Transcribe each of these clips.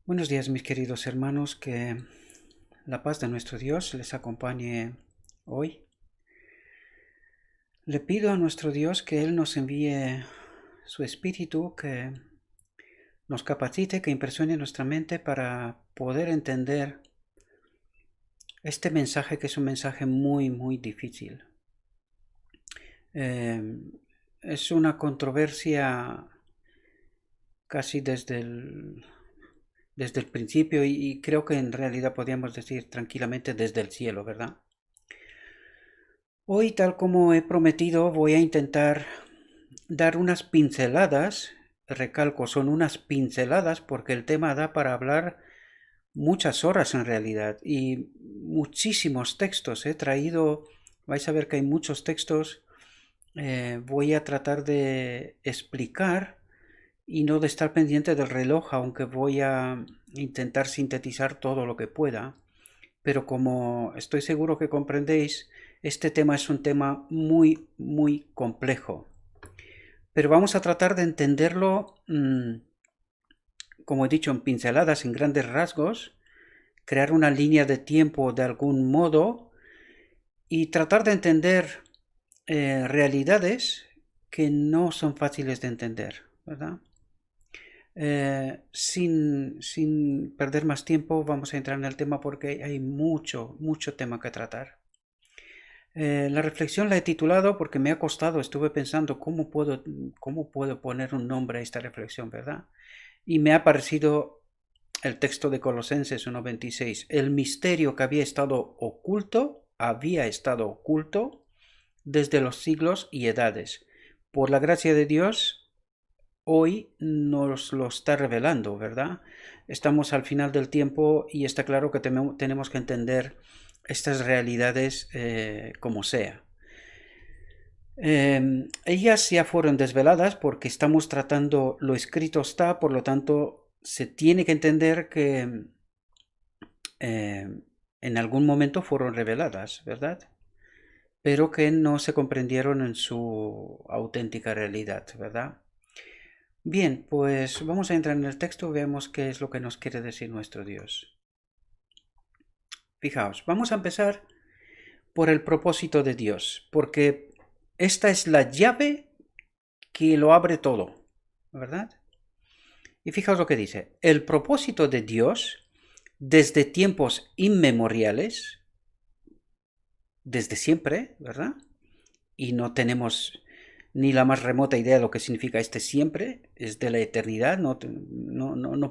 Buenos días, mis queridos hermanos, que la paz de nuestro Dios les acompañe hoy. Le pido a nuestro Dios que Él nos envíe su Espíritu, que nos capacite, que impresione nuestra mente para poder entender este mensaje, que es un mensaje muy, muy difícil. Es una controversia casi desde el principio y creo que en realidad podríamos decir tranquilamente desde el cielo, ¿verdad? Hoy, tal como he prometido, voy a intentar dar unas pinceladas. Recalco, son unas pinceladas porque el tema da para hablar muchas horas en realidad y muchísimos textos. He traído, vais a ver que hay muchos textos. Voy a tratar de explicar y no de estar pendiente del reloj, aunque voy a intentar sintetizar todo lo que pueda. Pero como estoy seguro que comprendéis, este tema es un tema muy, muy complejo. Pero vamos a tratar de entenderlo, como he dicho, en pinceladas, en grandes rasgos, crear una línea de tiempo de algún modo y tratar de entender realidades que no son fáciles de entender, ¿verdad? Sin perder más tiempo, vamos a entrar en el tema porque hay mucho, mucho tema que tratar. La reflexión la he titulado porque me ha costado, estuve pensando cómo puedo poner un nombre a esta reflexión, ¿verdad? Y me ha parecido el texto de Colosenses 1:26. El misterio que había estado oculto desde los siglos y edades. Por la gracia de Dios, hoy nos lo está revelando, ¿verdad? Estamos al final del tiempo y está claro que tenemos que entender estas realidades como sea. Ellas ya fueron desveladas porque estamos tratando lo escrito está, por lo tanto se tiene que entender que en algún momento fueron reveladas, ¿verdad? Pero que no se comprendieron en su auténtica realidad, ¿verdad? Bien, pues vamos a entrar en el texto y veamos qué es lo que nos quiere decir nuestro Dios. Fijaos, vamos a empezar por el propósito de Dios, porque esta es la llave que lo abre todo, ¿verdad? Y fijaos lo que dice, el propósito de Dios desde tiempos inmemoriales, desde siempre, ¿verdad? Y no tenemos ni la más remota idea de lo que significa este siempre, es de la eternidad, no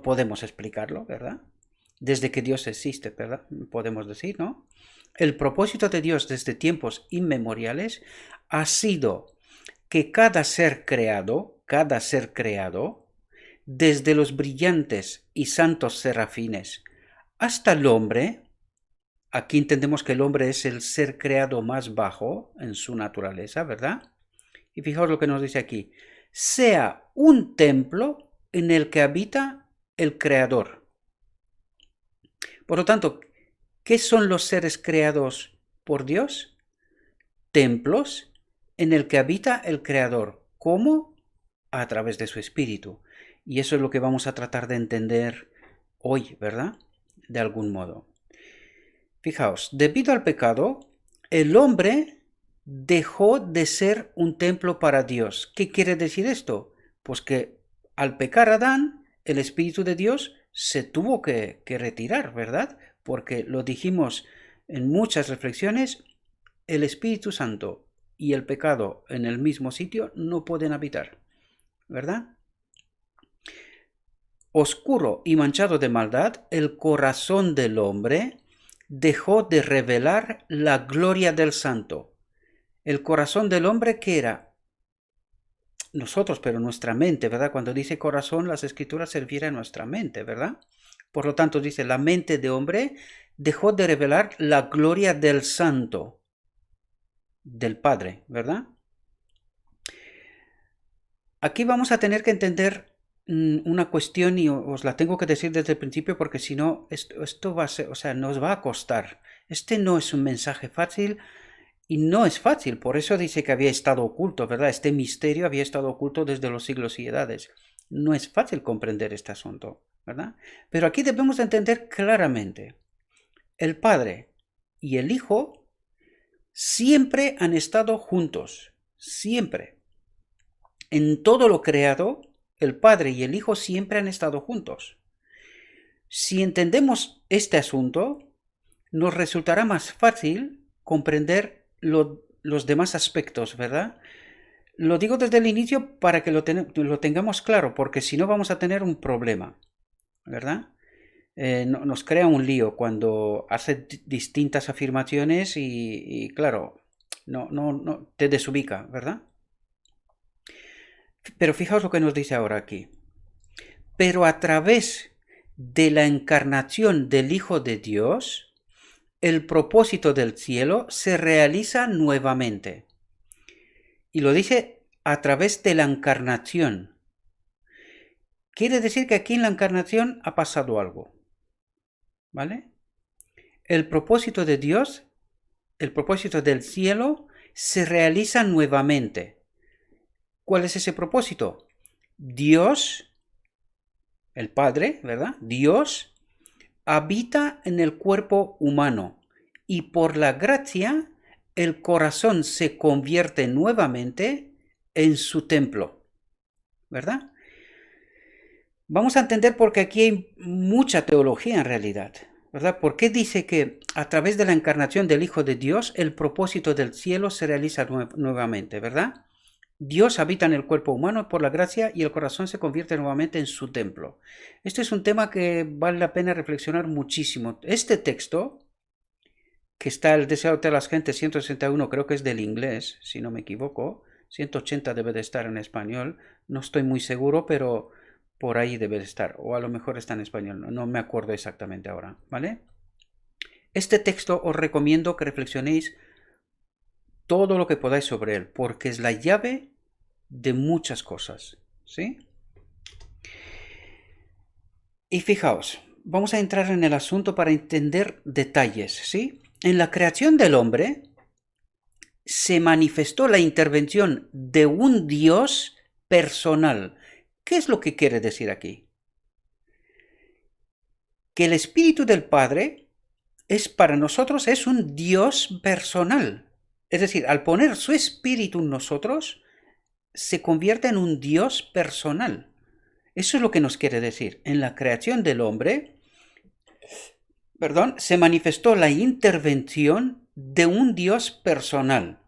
podemos explicarlo, ¿verdad? Desde que Dios existe, ¿verdad? Podemos decir, ¿no? El propósito de Dios desde tiempos inmemoriales ha sido que cada ser creado, desde los brillantes y santos serafines hasta el hombre, aquí entendemos que el hombre es el ser creado más bajo en su naturaleza, ¿verdad? Y fijaos lo que nos dice aquí, sea un templo en el que habita el Creador. Por lo tanto, ¿qué son los seres creados por Dios? Templos en el que habita el Creador. ¿Cómo? A través de su Espíritu. Y eso es lo que vamos a tratar de entender hoy, ¿verdad? De algún modo. Fijaos, debido al pecado, el hombre dejó de ser un templo para Dios. ¿Qué quiere decir esto? Pues que al pecar Adán, el Espíritu de Dios se tuvo que retirar, ¿verdad? Porque lo dijimos en muchas reflexiones, el Espíritu Santo y el pecado en el mismo sitio no pueden habitar, ¿verdad? Oscuro y manchado de maldad, el corazón del hombre dejó de revelar la gloria del Santo. El corazón del hombre, ¿qué era? Nosotros, pero nuestra mente, ¿verdad? Cuando dice corazón, las escrituras se refieren a nuestra mente, ¿verdad? Por lo tanto, dice, la mente de hombre dejó de revelar la gloria del Santo, del Padre, ¿verdad? Aquí vamos a tener que entender una cuestión y os la tengo que decir desde el principio porque si no, esto va a ser, o sea, nos va a costar. Este no es un mensaje fácil y no es fácil, por eso dice que había estado oculto, ¿verdad? Este misterio había estado oculto desde los siglos y edades. No es fácil comprender este asunto. ¿verdad? Pero aquí debemos entender claramente, el Padre y el Hijo siempre han estado juntos, siempre. En todo lo creado, el Padre y el Hijo siempre han estado juntos. Si entendemos este asunto, nos resultará más fácil comprender los demás aspectos, ¿verdad? Lo digo desde el inicio para que lo tengamos claro, porque si no vamos a tener un problema, ¿verdad? Nos crea un lío cuando hace distintas afirmaciones y claro, no te desubica, ¿verdad? Pero fijaos lo que nos dice ahora aquí. Pero a través de la encarnación del Hijo de Dios, el propósito del cielo se realiza nuevamente. Y lo dice a través de la encarnación. Quiere decir que aquí en la encarnación ha pasado algo. ¿Vale? El propósito de Dios, el propósito del cielo, se realiza nuevamente. ¿Cuál es ese propósito? Dios, el Padre, ¿verdad? Dios habita en el cuerpo humano y por la gracia el corazón se convierte nuevamente en su templo, ¿verdad? Vamos a entender porque aquí hay mucha teología en realidad, ¿verdad? ¿Por qué dice que a través de la encarnación del Hijo de Dios el propósito del cielo se realiza nuevamente, ¿verdad? Dios habita en el cuerpo humano por la gracia y el corazón se convierte nuevamente en su templo. Este es un tema que vale la pena reflexionar muchísimo. Este texto, que está el deseo de las gentes 161, creo que es del inglés, si no me equivoco, 180 debe de estar en español, no estoy muy seguro, pero por ahí debe de estar, o a lo mejor está en español, no me acuerdo exactamente ahora, ¿vale? Este texto os recomiendo que reflexionéis todo lo que podáis sobre él, porque es la llave de muchas cosas, ¿sí? Y fijaos, vamos a entrar en el asunto para entender detalles, ¿sí? En la creación del hombre se manifestó la intervención de un Dios personal. ¿Qué es lo que quiere decir aquí? Que el Espíritu del Padre para nosotros es un Dios personal. Es decir, al poner su Espíritu en nosotros, se convierte en un Dios personal. Eso es lo que nos quiere decir. En la creación del hombre, se manifestó la intervención de un Dios personal.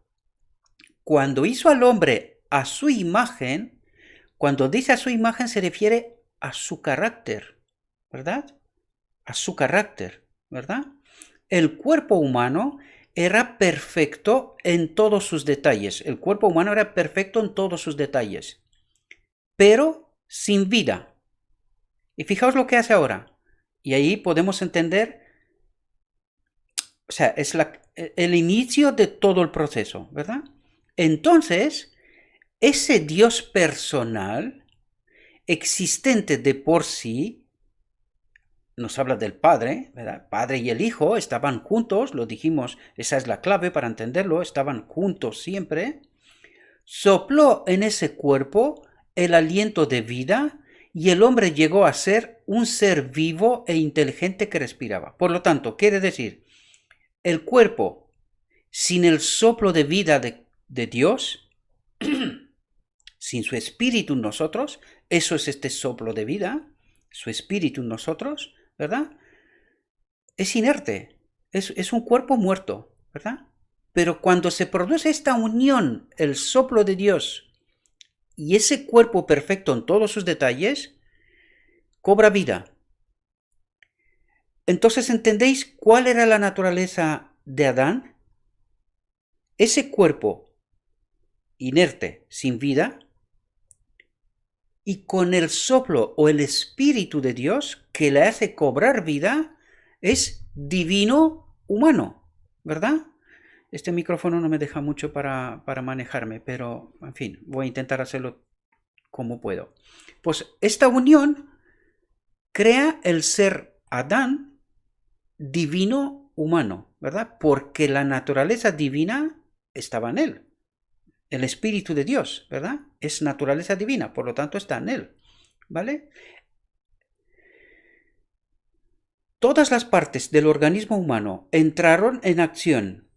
Cuando hizo al hombre a su imagen, cuando dice a su imagen se refiere a su carácter, ¿verdad? A su carácter, ¿verdad? El cuerpo humano era perfecto en todos sus detalles. El cuerpo humano era perfecto en todos sus detalles, pero sin vida. Y fijaos lo que hace ahora. Y ahí podemos entender, o sea, es el inicio de todo el proceso, ¿verdad? Entonces, ese Dios personal, existente de por sí, nos habla del Padre, ¿verdad? Padre y el Hijo estaban juntos, lo dijimos, esa es la clave para entenderlo, estaban juntos siempre. Sopló en ese cuerpo el aliento de vida y el hombre llegó a ser un ser vivo e inteligente que respiraba. Por lo tanto, quiere decir, el cuerpo sin el soplo de vida de Dios, sin su espíritu en nosotros, eso es este soplo de vida, su espíritu en nosotros, ¿verdad? Es inerte, es un cuerpo muerto, ¿verdad? Pero cuando se produce esta unión, el soplo de Dios y ese cuerpo perfecto en todos sus detalles, cobra vida. Entonces, ¿entendéis cuál era la naturaleza de Adán? Ese cuerpo inerte, sin vida, y con el soplo o el espíritu de Dios que le hace cobrar vida, es divino humano, ¿verdad? Este micrófono no me deja mucho para manejarme, pero en fin, voy a intentar hacerlo como puedo. Pues esta unión crea el ser Adán divino humano, ¿verdad? Porque la naturaleza divina estaba en él. El Espíritu de Dios, ¿verdad? Es naturaleza divina, por lo tanto está en él, ¿vale? todas las partes del organismo humano entraron en acción.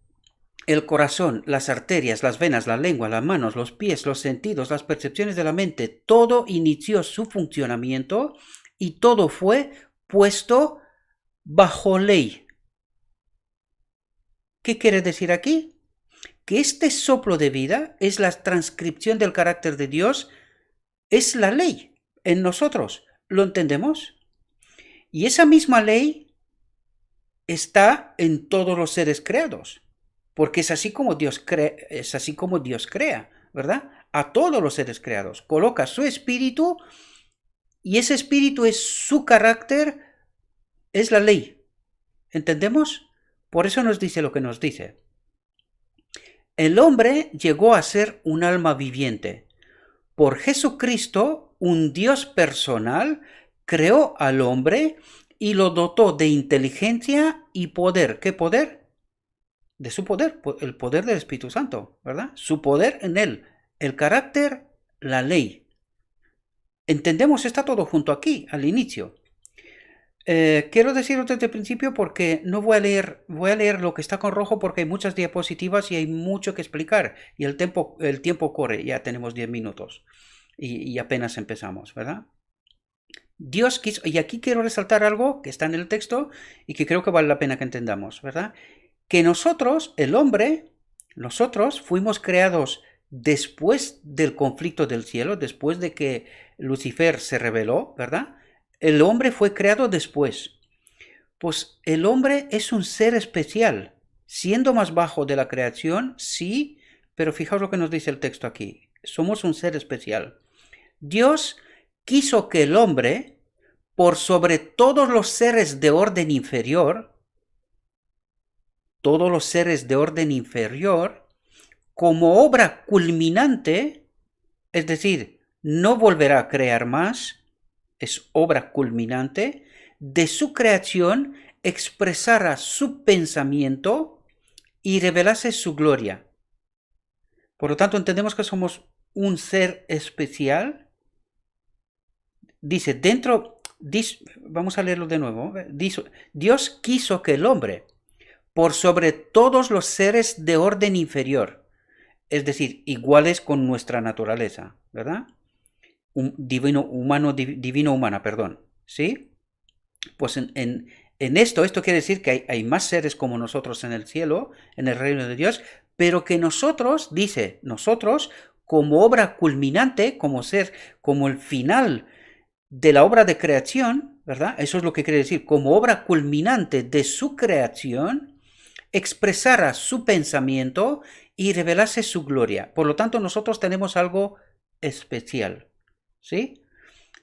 El corazón, las arterias, las venas, la lengua, las manos, los pies, los sentidos, las percepciones de la mente, todo inició su funcionamiento y todo fue puesto bajo ley. ¿Qué quiere decir aquí? Que este soplo de vida es la transcripción del carácter de Dios, es la ley en nosotros. ¿Lo entendemos? Y esa misma ley está en todos los seres creados, porque es así como Dios crea, ¿verdad? A todos los seres creados. Coloca su espíritu y ese espíritu es su carácter, es la ley. ¿Entendemos? Por eso nos dice lo que nos dice. El hombre llegó a ser un alma viviente. Por Jesucristo, un Dios personal, creó al hombre y lo dotó de inteligencia y poder. ¿Qué poder? De su poder, el poder del Espíritu Santo, ¿verdad? Su poder en él, el carácter, la ley. Entendemos, está todo junto aquí, al inicio. Quiero decirlo desde el principio porque no voy a leer lo que está con rojo porque hay muchas diapositivas y hay mucho que explicar y el tiempo corre, ya tenemos 10 minutos y apenas empezamos, ¿verdad? Dios quiso, y aquí quiero resaltar algo que está en el texto y que creo que vale la pena que entendamos, ¿verdad? Que nosotros, el hombre, nosotros fuimos creados después del conflicto del cielo, después de que Lucifer se rebeló, ¿verdad? El hombre fue creado después. Pues el hombre es un ser especial, siendo más bajo de la creación, sí, pero fijaos lo que nos dice el texto aquí. Somos un ser especial. Dios quiso que el hombre, por sobre todos los seres de orden inferior, como obra culminante, es decir, no volverá a crear más, es obra culminante, de su creación expresara su pensamiento y revelase su gloria. Por lo tanto, entendemos que somos un ser especial. Dice, vamos a leerlo de nuevo. Dios quiso que el hombre, por sobre todos los seres de orden inferior, es decir, iguales con nuestra naturaleza, ¿verdad? Divino humana, perdón, ¿sí? Pues en esto quiere decir que hay más seres como nosotros en el cielo, en el reino de Dios, pero que nosotros, dice, nosotros, como obra culminante, como el final de la obra de creación, ¿verdad? Eso es lo que quiere decir, como obra culminante de su creación, expresara su pensamiento y revelase su gloria. Por lo tanto, nosotros tenemos algo especial, ¿sí?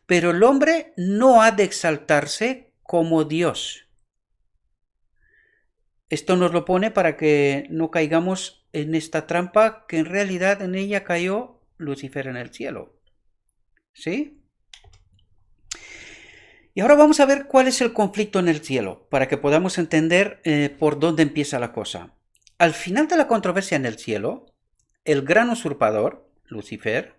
Pero el hombre no ha de exaltarse como Dios. Esto nos lo pone para que no caigamos en esta trampa que en realidad en ella cayó Lucifer en el cielo, ¿sí? Y ahora vamos a ver cuál es el conflicto en el cielo, para que podamos entender por dónde empieza la cosa. Al final de la controversia en el cielo, el gran usurpador, Lucifer,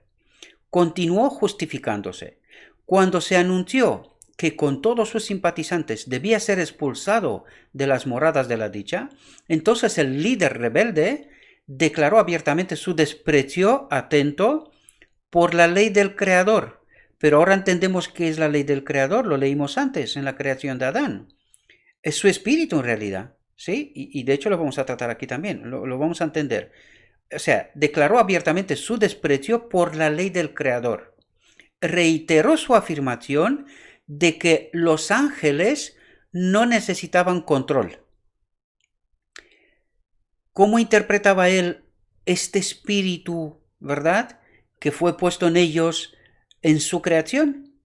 continuó justificándose. Cuando se anunció que con todos sus simpatizantes debía ser expulsado de las moradas de la dicha, entonces el líder rebelde declaró abiertamente su desprecio atento por la ley del Creador. Pero ahora entendemos qué es la ley del Creador, lo leímos antes en la creación de Adán. Es su espíritu en realidad, ¿sí? Y de hecho lo vamos a tratar aquí también, lo vamos a entender. O sea, declaró abiertamente su desprecio por la ley del Creador. Reiteró su afirmación de que los ángeles no necesitaban control. ¿Cómo interpretaba él este espíritu, verdad, que fue puesto en ellos en su creación?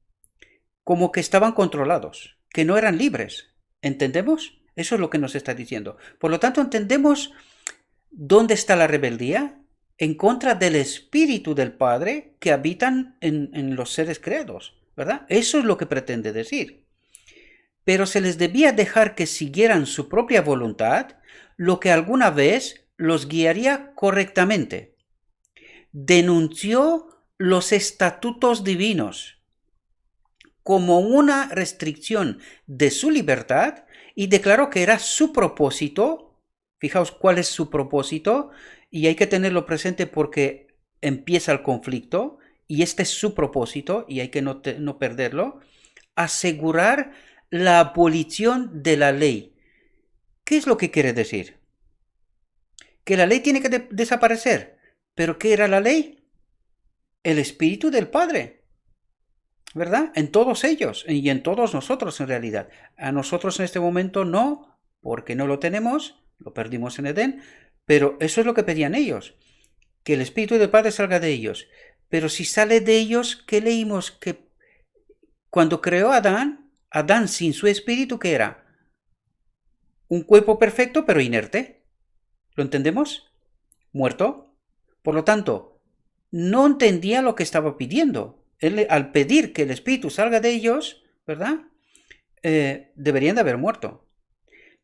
Como que estaban controlados, que no eran libres. ¿Entendemos? Eso es lo que nos está diciendo. Por lo tanto, entendemos dónde está la rebeldía en contra del espíritu del Padre que habitan en los seres creados, ¿verdad? Eso es lo que pretende decir. Pero se les debía dejar que siguieran su propia voluntad, lo que alguna vez los guiaría correctamente. Denunció los estatutos divinos. como una restricción de su libertad y declaró que era su propósito. Fijaos cuál es su propósito y hay que tenerlo presente porque empieza el conflicto y este es su propósito y hay que no perderlo. Asegurar la abolición de la ley. ¿Qué es lo que quiere decir? Que la ley tiene que desaparecer. ¿Pero qué era la ley? El Espíritu del Padre, ¿verdad? En todos ellos y en todos nosotros en realidad. A nosotros en este momento no, porque no lo tenemos, lo perdimos en Edén, pero eso es lo que pedían ellos, que el Espíritu del Padre salga de ellos. Pero si sale de ellos, ¿qué leímos? Que cuando creó a Adán sin su espíritu, ¿qué era? Un cuerpo perfecto pero inerte. ¿Lo entendemos? Muerto. Por lo tanto, no entendía lo que estaba pidiendo. Él, al pedir que el espíritu salga de ellos, ¿verdad? Deberían de haber muerto.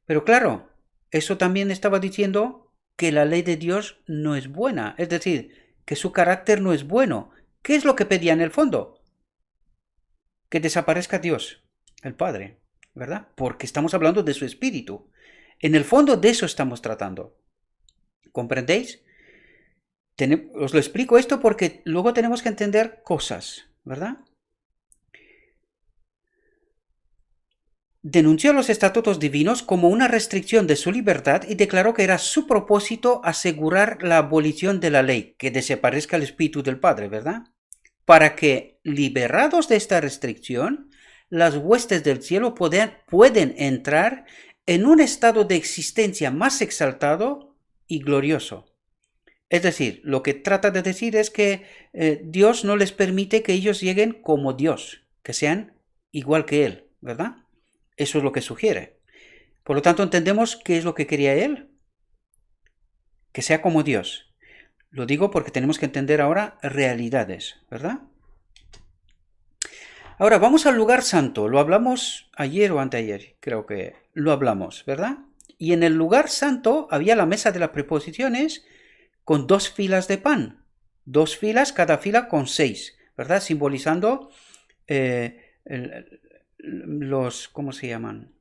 Pero claro, eso también estaba diciendo que la ley de Dios no es buena. Es decir, que su carácter no es bueno. ¿Qué es lo que pedía en el fondo? Que desaparezca Dios, el Padre, ¿verdad? Porque estamos hablando de su espíritu. En el fondo de eso estamos tratando. ¿Comprendéis? Os lo explico esto porque luego tenemos que entender cosas, ¿verdad? Denunció los estatutos divinos como una restricción de su libertad y declaró que era su propósito asegurar la abolición de la ley, que desaparezca el espíritu del Padre, ¿verdad? Para que, liberados de esta restricción, las huestes del cielo pueden entrar en un estado de existencia más exaltado y glorioso. Es decir, lo que trata de decir es que Dios no les permite que ellos lleguen como Dios, que sean igual que Él, ¿verdad? Eso es lo que sugiere. Por lo tanto, entendemos qué es lo que quería Él, que sea como Dios. Lo digo porque tenemos que entender ahora realidades, ¿verdad? Ahora vamos al lugar santo. Lo hablamos ayer o anteayer, creo que lo hablamos, ¿verdad? Y en el lugar santo había la mesa de las preposiciones con 2 filas de pan. 2 filas, cada fila con 6, ¿verdad? Simbolizando los, ¿cómo se llaman?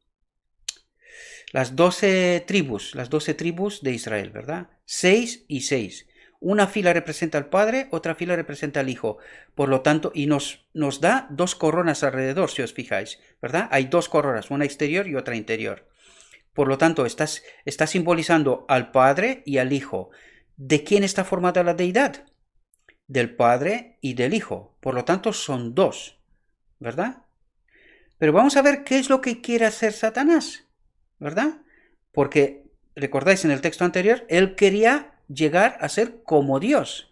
Las 12 tribus de Israel, ¿verdad? 6 y 6. Una fila representa al Padre, otra fila representa al Hijo. Por lo tanto, y nos da 2 coronas alrededor, si os fijáis, ¿verdad? Hay 2 coronas, una exterior y otra interior. Por lo tanto, está simbolizando al Padre y al Hijo. ¿De quién está formada la deidad? Del Padre y del Hijo. Por lo tanto, son 2, ¿verdad? Pero vamos a ver qué es lo que quiere hacer Satanás, ¿verdad? Porque, recordáis en el texto anterior, él quería llegar a ser como Dios.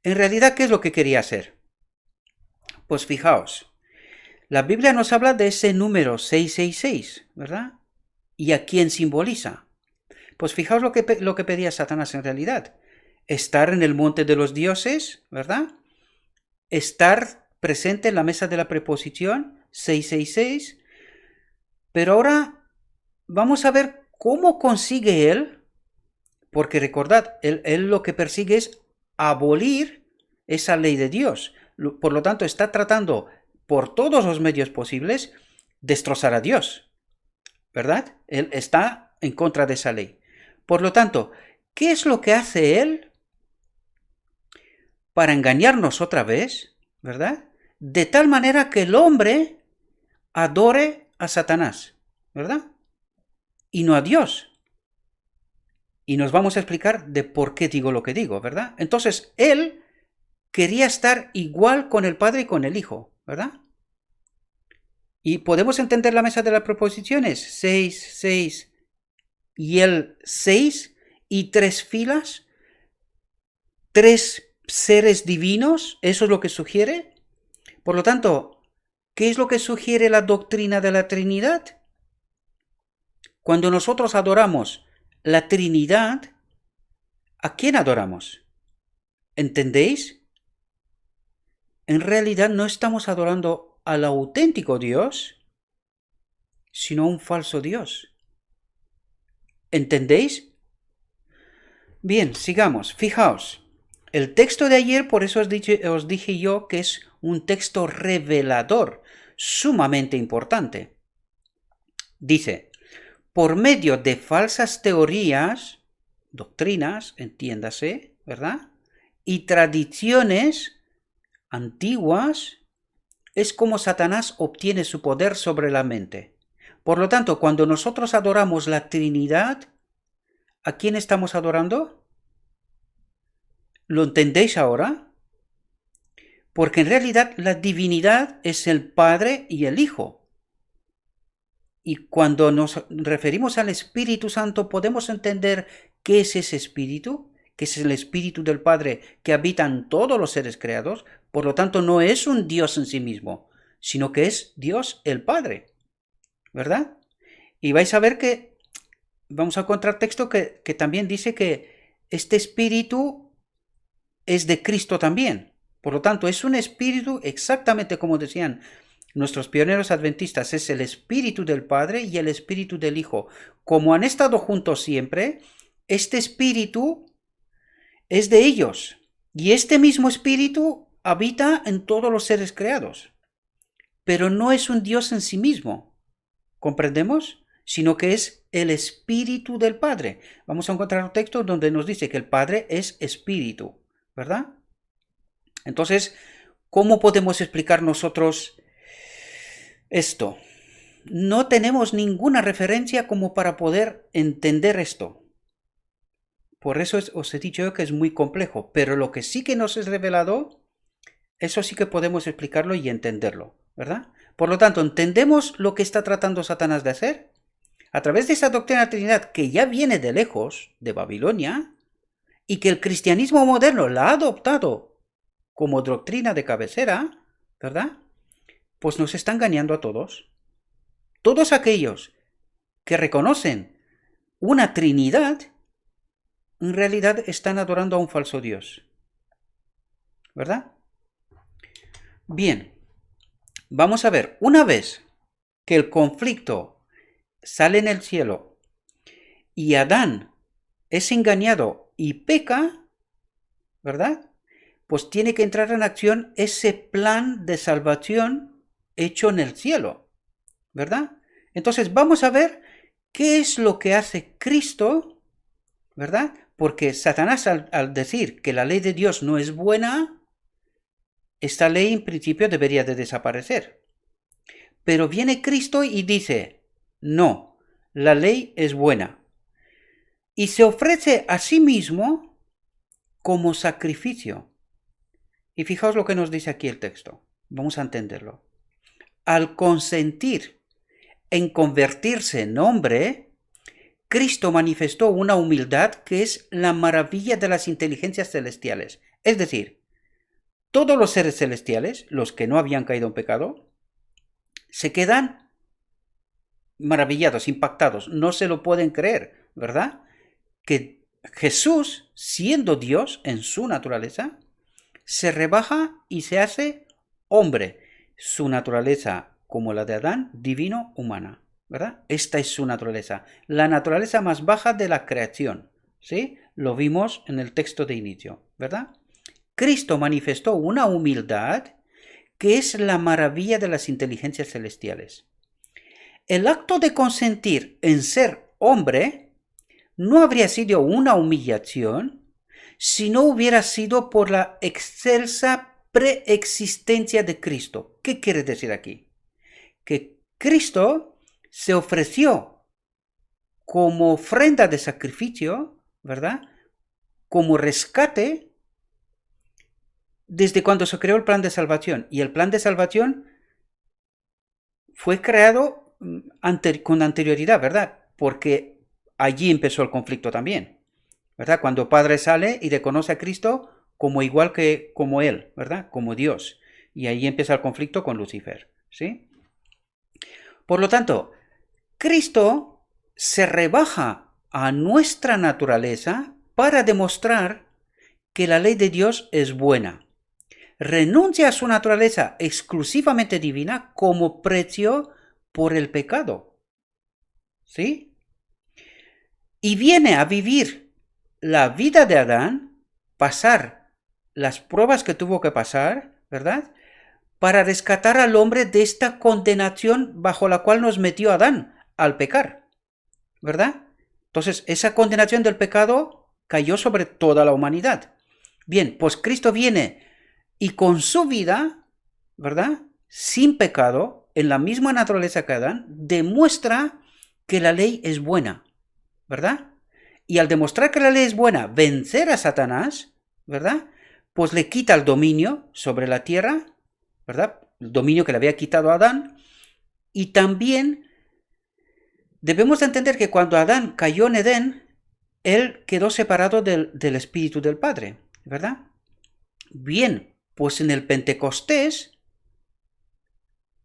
En realidad, ¿qué es lo que quería hacer? Pues fijaos, la Biblia nos habla de ese número 666, ¿verdad? ¿Y a quién simboliza? Pues fijaos lo que pedía Satanás en realidad. Estar en el monte de los dioses, ¿verdad? Estar presente en la mesa de la preposición, 666. Pero ahora vamos a ver cómo consigue él, porque recordad, él lo que persigue es abolir esa ley de Dios. Por lo tanto, está tratando por todos los medios posibles destrozar a Dios, ¿verdad? Él está en contra de esa ley. Por lo tanto, ¿qué es lo que hace él para engañarnos otra vez, ¿verdad? De tal manera que el hombre adore a Satanás, ¿verdad? Y no a Dios. Y nos vamos a explicar de por qué digo lo que digo, ¿verdad? Entonces, él quería estar igual con el Padre y con el Hijo, ¿verdad? Y podemos entender la mesa de las proposiciones, 6, 6 y el 6 y 3 filas, 3 seres divinos, eso es lo que sugiere. Por lo tanto, ¿qué es lo que sugiere la doctrina de la Trinidad? Cuando nosotros adoramos la Trinidad, ¿a quién adoramos? ¿Entendéis? En realidad no estamos adorando al auténtico Dios, sino a un falso Dios. ¿Entendéis? Bien, sigamos. Fijaos. El texto de ayer, por eso os dije yo que es un texto revelador. sumamente importante. Dice, por medio de falsas teorías, doctrinas, entiéndase, ¿verdad? Y tradiciones antiguas, es como Satanás obtiene su poder sobre la mente. Por lo tanto, cuando nosotros adoramos la Trinidad, ¿a quién estamos adorando? ¿Lo entendéis ahora? Porque en realidad la divinidad es el Padre y el Hijo. Y cuando nos referimos al Espíritu Santo, podemos entender qué es ese Espíritu, que es el Espíritu del Padre que habita en todos los seres creados. Por lo tanto, no es un Dios en sí mismo, sino que es Dios el Padre, ¿verdad? Y vais a ver que vamos a encontrar texto que también dice que este Espíritu es de Cristo también. Por lo tanto, es un Espíritu exactamente como decían nuestros pioneros adventistas, es el Espíritu del Padre y el Espíritu del Hijo. Como han estado juntos siempre, este Espíritu es de ellos. Y este mismo Espíritu habita en todos los seres creados. Pero no es un Dios en sí mismo. ¿Comprendemos? Sino que es el Espíritu del Padre. Vamos a encontrar un texto donde nos dice que el Padre es Espíritu, ¿verdad? Entonces, ¿cómo podemos explicar nosotros esto? No tenemos ninguna referencia como para poder entender esto. Por eso os he dicho que es muy complejo, pero lo que sí que nos es revelado, eso sí que podemos explicarlo y entenderlo, ¿verdad? Por lo tanto, ¿entendemos lo que está tratando Satanás de hacer? A través de esa doctrina de la Trinidad que ya viene de lejos, de Babilonia, y que el cristianismo moderno la ha adoptado como doctrina de cabecera, ¿verdad? Pues nos está engañando a todos. Todos aquellos que reconocen una Trinidad, en realidad están adorando a un falso Dios, ¿verdad? Bien, vamos a ver, una vez que el conflicto sale en el cielo y Adán es engañado y peca, ¿verdad? Pues tiene que entrar en acción ese plan de salvación hecho en el cielo, ¿verdad? Entonces vamos a ver qué es lo que hace Cristo, ¿verdad? Porque Satanás al decir que la ley de Dios no es buena, esta ley en principio debería de desaparecer. Pero viene Cristo y dice, no, la ley es buena. Y se ofrece a sí mismo como sacrificio. Y fijaos lo que nos dice aquí el texto. Vamos a entenderlo. Al consentir en convertirse en hombre, Cristo manifestó una humildad que es la maravilla de las inteligencias celestiales. Es decir, todos los seres celestiales, los que no habían caído en pecado, se quedan maravillados, impactados, no se lo pueden creer, ¿verdad? Que Jesús, siendo Dios en su naturaleza, se rebaja y se hace hombre. Su naturaleza, como la de Adán, divino, humana, ¿verdad? Esta es su naturaleza, la naturaleza más baja de la creación, ¿sí? Lo vimos en el texto de inicio, ¿verdad? Cristo manifestó una humildad que es la maravilla de las inteligencias celestiales. El acto de consentir en ser hombre no habría sido una humillación si no hubiera sido por la excelsa preexistencia de Cristo. ¿Qué quiere decir aquí? Que Cristo se ofreció como ofrenda de sacrificio, ¿verdad? Como rescate desde cuando se creó el plan de salvación. Y el plan de salvación fue creado con anterioridad, ¿verdad? Porque allí empezó el conflicto también, ¿verdad? Cuando Padre sale y reconoce a Cristo como igual que como Él, ¿verdad? Como Dios. Y ahí empieza el conflicto con Lucifer, ¿sí? Por lo tanto, Cristo se rebaja a nuestra naturaleza para demostrar que la ley de Dios es buena. Renuncia a su naturaleza exclusivamente divina como precio por el pecado, ¿sí? Y viene a vivir la vida de Adán, pasar las pruebas que tuvo que pasar, ¿verdad? para rescatar al hombre de esta condenación bajo la cual nos metió Adán al pecar, ¿verdad? Entonces, esa condenación del pecado cayó sobre toda la humanidad. Bien, pues Cristo viene y con su vida, ¿verdad? Sin pecado, en la misma naturaleza que Adán, demuestra que la ley es buena, ¿verdad? Y al demostrar que la ley es buena, vencer a Satanás, ¿verdad? Pues le quita el dominio sobre la tierra, ¿verdad? El dominio que le había quitado a Adán. Y también debemos de entender que cuando Adán cayó en Edén, él quedó separado del Espíritu del Padre, ¿verdad? Bien, pues en el Pentecostés,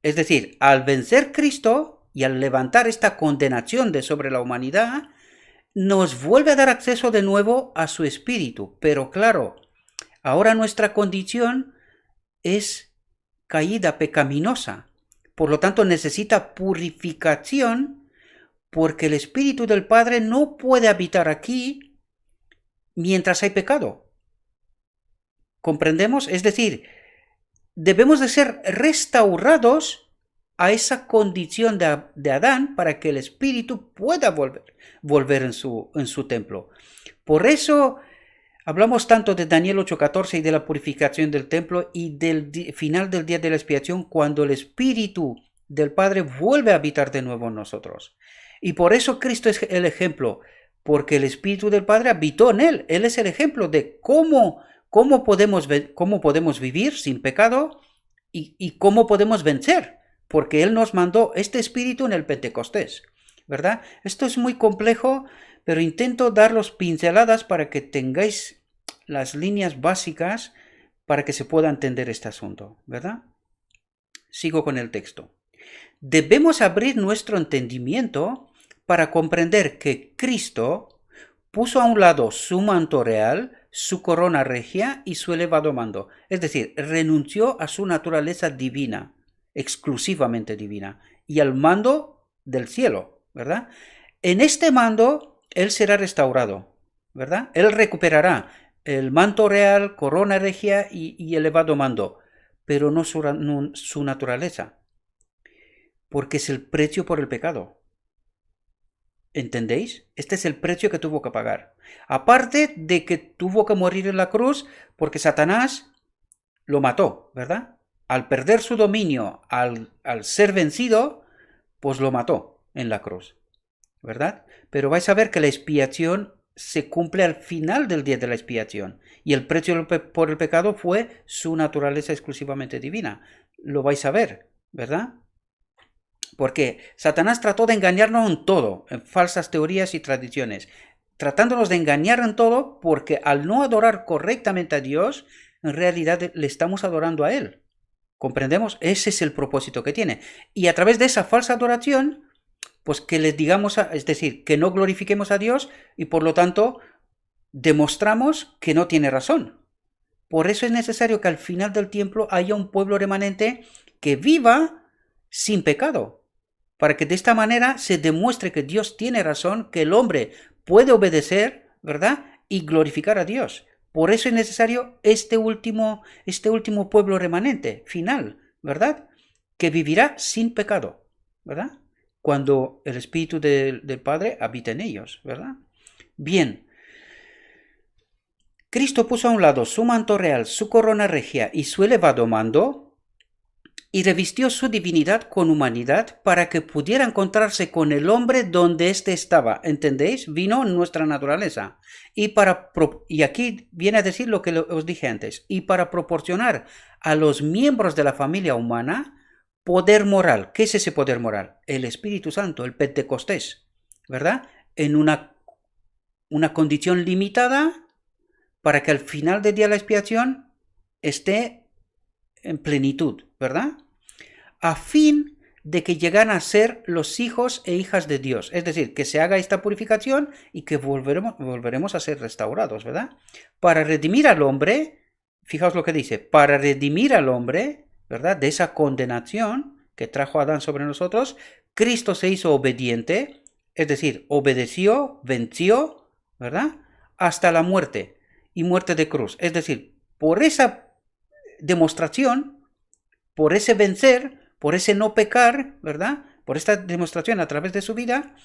es decir, al vencer Cristo y al levantar esta condenación de sobre la humanidad, nos vuelve a dar acceso de nuevo a su Espíritu. Pero claro, ahora nuestra condición es caída, pecaminosa. Por lo tanto, necesita purificación porque el Espíritu del Padre no puede habitar aquí mientras hay pecado. ¿Comprendemos? Es decir, debemos de ser restaurados a esa condición de Adán para que el Espíritu pueda volver en su templo. Por eso hablamos tanto de Daniel 8:14 y de la purificación del templo y del final del día de la expiación cuando el Espíritu del Padre vuelve a habitar de nuevo en nosotros. Y por eso Cristo es el ejemplo, porque el Espíritu del Padre habitó en él. Él es el ejemplo de cómo podemos vivir sin pecado y cómo podemos vencer, porque Él nos mandó este Espíritu en el Pentecostés, ¿verdad? Esto es muy complejo, pero intento daros pinceladas para que tengáis las líneas básicas para que se pueda entender este asunto, ¿verdad? Sigo con el texto. Debemos abrir nuestro entendimiento para comprender que Cristo puso a un lado su manto real, su corona regia y su elevado mando. Es decir, renunció a su naturaleza divina, exclusivamente divina, y al mando del cielo, ¿verdad? En este mando, Él será restaurado, ¿verdad? Él recuperará el manto real, corona regia y elevado mando, pero no su naturaleza, porque es el precio por el pecado. ¿Entendéis? Este es el precio que tuvo que pagar. Aparte de que tuvo que morir en la cruz porque Satanás lo mató, ¿verdad? Al perder su dominio, al ser vencido, pues lo mató en la cruz, ¿verdad? Pero vais a ver que la expiación se cumple al final del día de la expiación. Y el precio por el pecado fue su naturaleza exclusivamente divina. Lo vais a ver, ¿verdad? Porque Satanás trató de engañarnos en todo, en falsas teorías y tradiciones, tratándonos de engañar en todo porque al no adorar correctamente a Dios, en realidad le estamos adorando a Él. ¿Comprendemos? Ese es el propósito que tiene. Y a través de esa falsa adoración, pues que les digamos, es decir, que no glorifiquemos a Dios y por lo tanto demostramos que no tiene razón. Por eso es necesario que al final del tiempo haya un pueblo remanente que viva sin pecado, para que de esta manera se demuestre que Dios tiene razón, que el hombre puede obedecer, ¿verdad? Y glorificar a Dios. Por eso es necesario este último pueblo remanente, final, ¿verdad? Que vivirá sin pecado, ¿verdad? Cuando el Espíritu del Padre habita en ellos, ¿verdad? Bien. Cristo puso a un lado su manto real, su corona regia y su elevado mando, y revistió su divinidad con humanidad para que pudiera encontrarse con el hombre donde éste estaba. ¿Entendéis? Vino en nuestra naturaleza. Y aquí viene a decir lo que os dije antes. Y para proporcionar a los miembros de la familia humana poder moral. ¿Qué es ese poder moral? El Espíritu Santo, el Pentecostés, ¿verdad? En una condición limitada para que al final del día de la expiación esté en plenitud, ¿verdad? A fin de que llegan a ser los hijos e hijas de Dios. Es decir, que se haga esta purificación y que volveremos a ser restaurados, ¿verdad? Para redimir al hombre, fijaos lo que dice, para redimir al hombre, ¿verdad? De esa condenación que trajo Adán sobre nosotros, Cristo se hizo obediente, es decir, obedeció, venció, ¿verdad? Hasta la muerte y muerte de cruz. Es decir, por esa demostración, por ese vencer, por ese no pecar, ¿verdad? Por esta demostración a través de su vida,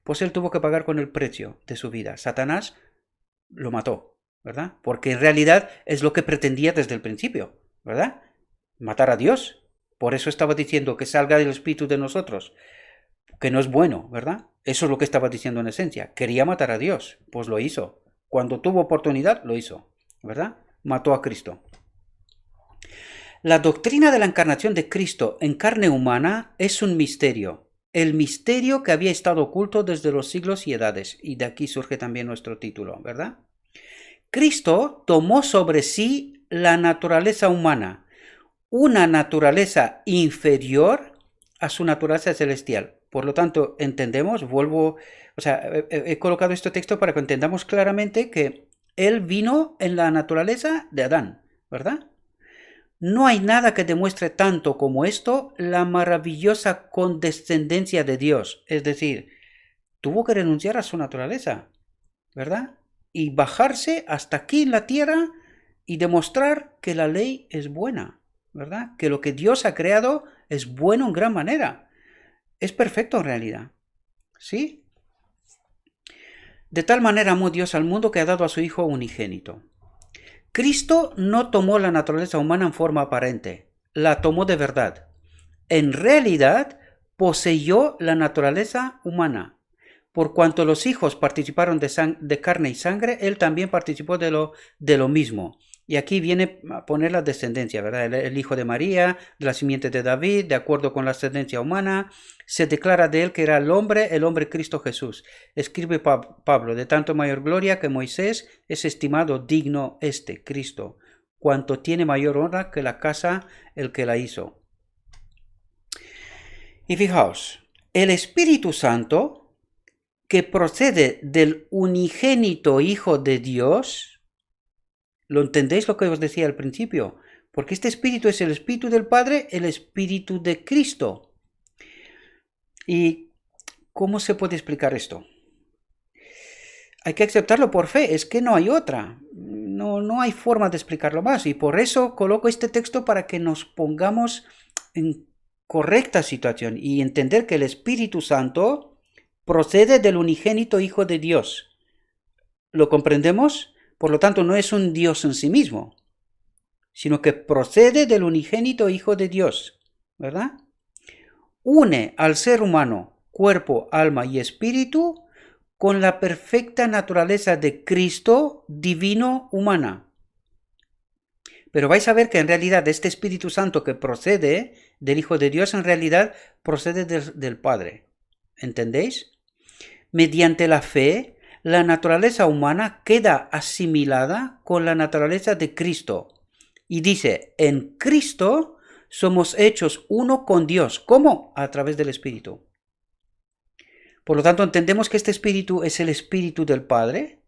pues él tuvo que pagar con el precio de su vida. Satanás lo mató, ¿verdad? Porque en realidad es lo que pretendía desde el principio, ¿verdad? Matar a Dios. Por eso estaba diciendo que salga del espíritu de nosotros, que no es bueno, ¿verdad? Eso es lo que estaba diciendo en esencia. Quería matar a Dios, pues lo hizo. Cuando tuvo oportunidad, lo hizo, ¿verdad? Mató a Cristo. La doctrina de la encarnación de Cristo en carne humana es un misterio. El misterio que había estado oculto desde los siglos y edades. Y de aquí surge también nuestro título, ¿verdad? Cristo tomó sobre sí la naturaleza humana, una naturaleza inferior a su naturaleza celestial. Por lo tanto, entendemos, he colocado este texto para que entendamos claramente que Él vino en la naturaleza de Adán, ¿verdad? No hay nada que demuestre tanto como esto la maravillosa condescendencia de Dios. Es decir, tuvo que renunciar a su naturaleza, ¿verdad? Y bajarse hasta aquí en la tierra y demostrar que la ley es buena, ¿verdad? Que lo que Dios ha creado es bueno en gran manera. Es perfecto en realidad, ¿sí? De tal manera amó Dios al mundo que ha dado a su Hijo unigénito. Cristo no tomó la naturaleza humana en forma aparente, la tomó de verdad. En realidad, poseyó la naturaleza humana. Por cuanto los hijos participaron de carne y sangre, él también participó de lo mismo. Y aquí viene a poner la descendencia, ¿verdad? El hijo de María, de la simiente de David, de acuerdo con la ascendencia humana, se declara de él que era el hombre Cristo Jesús. Escribe Pablo, de tanto mayor gloria que Moisés es estimado digno Cristo, cuanto tiene mayor honra que la casa el que la hizo. Y fijaos, el Espíritu Santo, que procede del unigénito Hijo de Dios, ¿lo entendéis lo que os decía al principio? Porque este Espíritu es el Espíritu del Padre, el Espíritu de Cristo. ¿Y cómo se puede explicar esto? Hay que aceptarlo por fe, es que no hay otra. No hay forma de explicarlo más. Y por eso coloco este texto para que nos pongamos en correcta situación y entender que el Espíritu Santo procede del unigénito Hijo de Dios. ¿Lo comprendemos? Por lo tanto, no es un Dios en sí mismo, sino que procede del unigénito Hijo de Dios, ¿verdad? Une al ser humano, cuerpo, alma y espíritu, con la perfecta naturaleza de Cristo divino humana. Pero vais a ver que en realidad este Espíritu Santo que procede del Hijo de Dios, en realidad procede del Padre. ¿Entendéis? Mediante la fe, la naturaleza humana queda asimilada con la naturaleza de Cristo. Y dice, en Cristo somos hechos uno con Dios. ¿Cómo? A través del Espíritu. Por lo tanto, entendemos que este Espíritu es el Espíritu del Padre.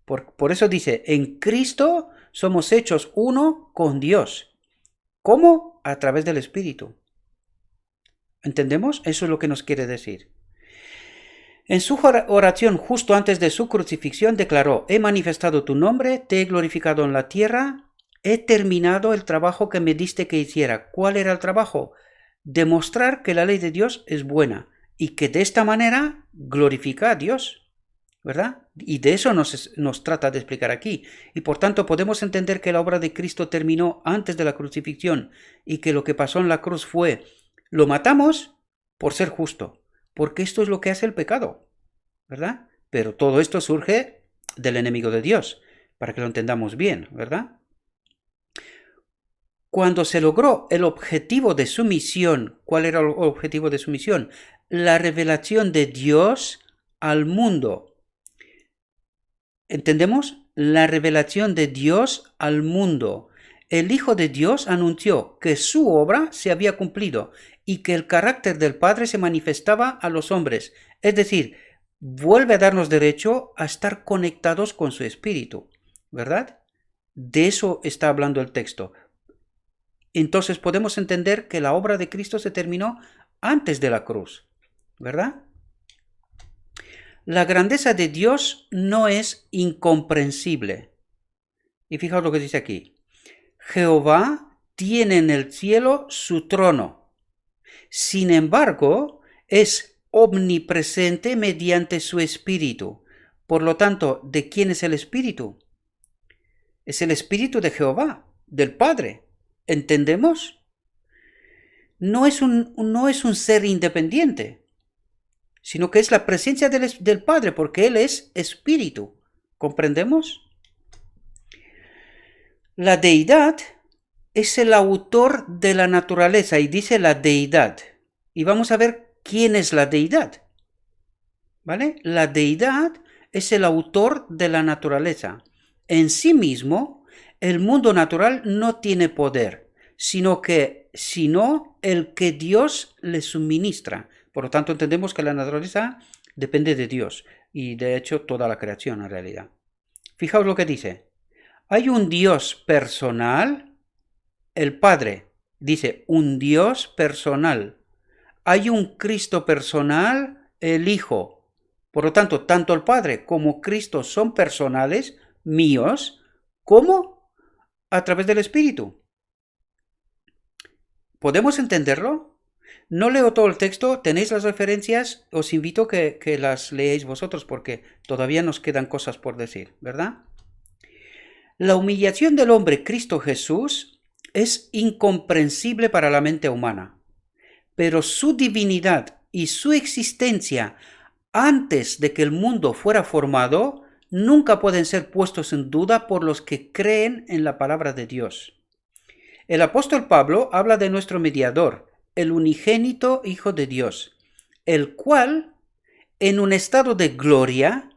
Por eso dice, en Cristo somos hechos uno con Dios. ¿Cómo? A través del Espíritu. ¿Entendemos? Eso es lo que nos quiere decir. En su oración justo antes de su crucifixión declaró, he manifestado tu nombre, te he glorificado en la tierra, he terminado el trabajo que me diste que hiciera. ¿Cuál era el trabajo? Demostrar que la ley de Dios es buena y que de esta manera glorifica a Dios, ¿verdad? Y de eso nos trata de explicar aquí. Y por tanto podemos entender que la obra de Cristo terminó antes de la crucifixión y que lo que pasó en la cruz fue, lo matamos por ser justo, porque esto es lo que hace el pecado, ¿verdad? Pero todo esto surge del enemigo de Dios, para que lo entendamos bien, ¿verdad? Cuando se logró el objetivo de su misión, ¿cuál era el objetivo de su misión? La revelación de Dios al mundo. ¿Entendemos? La revelación de Dios al mundo. El Hijo de Dios anunció que su obra se había cumplido y que el carácter del Padre se manifestaba a los hombres. Es decir, vuelve a darnos derecho a estar conectados con su Espíritu, ¿verdad? De eso está hablando el texto. Entonces podemos entender que la obra de Cristo se terminó antes de la cruz, ¿verdad? La grandeza de Dios no es incomprensible. Y fijaos lo que dice aquí. Jehová tiene en el cielo su trono. Sin embargo, es omnipresente mediante su Espíritu. Por lo tanto, ¿de quién es el Espíritu? Es el Espíritu de Jehová, del Padre. ¿Entendemos? No es un ser independiente, sino que es la presencia del Padre, porque Él es Espíritu. ¿Comprendemos? La deidad es el autor de la naturaleza, y dice la deidad. Y vamos a ver quién es la deidad. ¿Vale? La deidad es el autor de la naturaleza. En sí mismo, el mundo natural no tiene poder, sino el que Dios le suministra. Por lo tanto, entendemos que la naturaleza depende de Dios, y de hecho toda la creación en realidad. Fijaos lo que dice. Hay un Dios personal, el Padre. Dice, un Dios personal. Hay un Cristo personal, el Hijo. Por lo tanto, tanto el Padre como Cristo son personales, míos, como a través del Espíritu. ¿Podemos entenderlo? No leo todo el texto, tenéis las referencias, os invito a que las leáis vosotros porque todavía nos quedan cosas por decir, ¿verdad? La humillación del hombre Cristo Jesús es incomprensible para la mente humana, pero su divinidad y su existencia antes de que el mundo fuera formado nunca pueden ser puestos en duda por los que creen en la palabra de Dios. El apóstol Pablo habla de nuestro mediador, el unigénito Hijo de Dios, el cual, en un estado de gloria,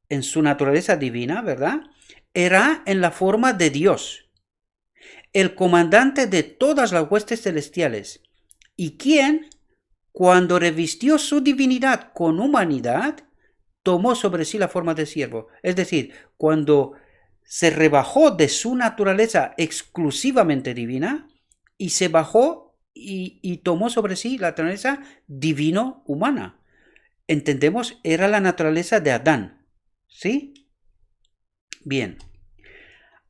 en su naturaleza divina, ¿verdad?, era en la forma de Dios, el comandante de todas las huestes celestiales, y quien, cuando revistió su divinidad con humanidad, tomó sobre sí la forma de siervo. Es decir, cuando se rebajó de su naturaleza exclusivamente divina y se bajó y tomó sobre sí la naturaleza divino-humana. Entendemos, era la naturaleza de Adán. ¿Sí? Bien.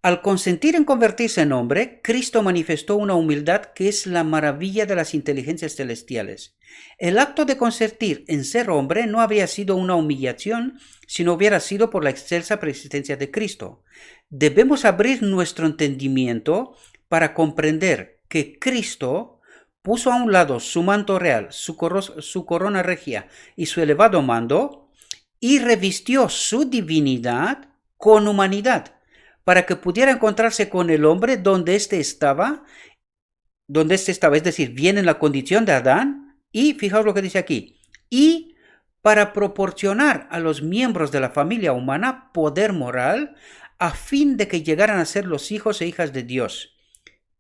Al consentir en convertirse en hombre, Cristo manifestó una humildad que es la maravilla de las inteligencias celestiales. El acto de consentir en ser hombre no habría sido una humillación si no hubiera sido por la excelsa preexistencia de Cristo. Debemos abrir nuestro entendimiento para comprender que Cristo puso a un lado su manto real, su corona regia y su elevado mando, y revistió su divinidad con humanidad, para que pudiera encontrarse con el hombre donde éste estaba, es decir, viene en la condición de Adán, y fijaos lo que dice aquí, y para proporcionar a los miembros de la familia humana poder moral, a fin de que llegaran a ser los hijos e hijas de Dios.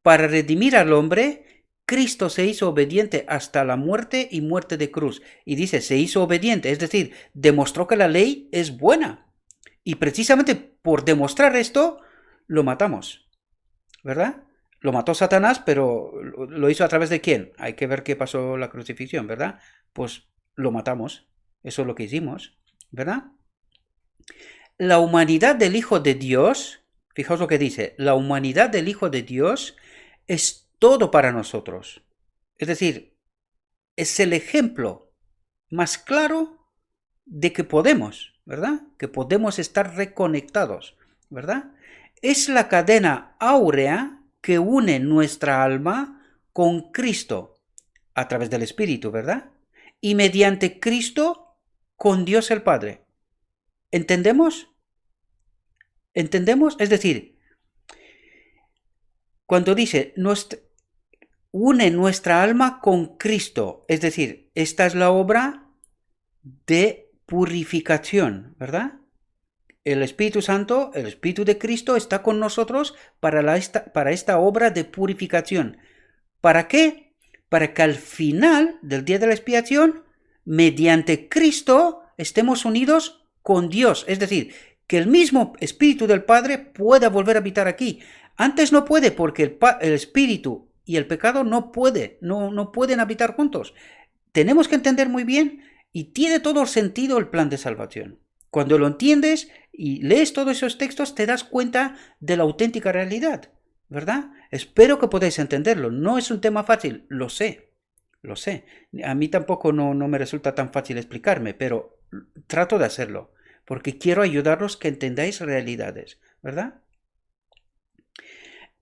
Para redimir al hombre, Cristo se hizo obediente hasta la muerte y muerte de cruz. Y dice, se hizo obediente, es decir, demostró que la ley es buena. Y precisamente por demostrar esto, lo matamos, ¿verdad? Lo mató Satanás, pero ¿lo hizo a través de quién? Hay que ver qué pasó la crucifixión, ¿verdad? Pues lo matamos, eso es lo que hicimos, ¿verdad? La humanidad del Hijo de Dios, fijaos lo que dice, la humanidad del Hijo de Dios es todo para nosotros. Es decir, es el ejemplo más claro de que podemos, ¿verdad? Que podemos estar reconectados, ¿verdad? Es la cadena áurea que une nuestra alma con Cristo a través del Espíritu, ¿verdad? Y mediante Cristo con Dios el Padre. ¿Entendemos? ¿Entendemos? Es decir, cuando dice une nuestra alma con Cristo, es decir, esta es la obra de purificación, ¿verdad? El Espíritu Santo, el Espíritu de Cristo está con nosotros para esta obra de purificación. ¿Para qué? Para que al final del día de la expiación, mediante Cristo, estemos unidos con Dios. Es decir, que el mismo Espíritu del Padre pueda volver a habitar aquí. Antes no puede porque el Espíritu y el pecado no pueden habitar juntos. Tenemos que entender muy bien y tiene todo el sentido el plan de salvación. Cuando lo entiendes y lees todos esos textos te das cuenta de la auténtica realidad, ¿verdad? Espero que podáis entenderlo. No es un tema fácil, lo sé, lo sé. A mí tampoco no me resulta tan fácil explicarme, pero trato de hacerlo, porque quiero ayudaros que entendáis realidades, ¿verdad?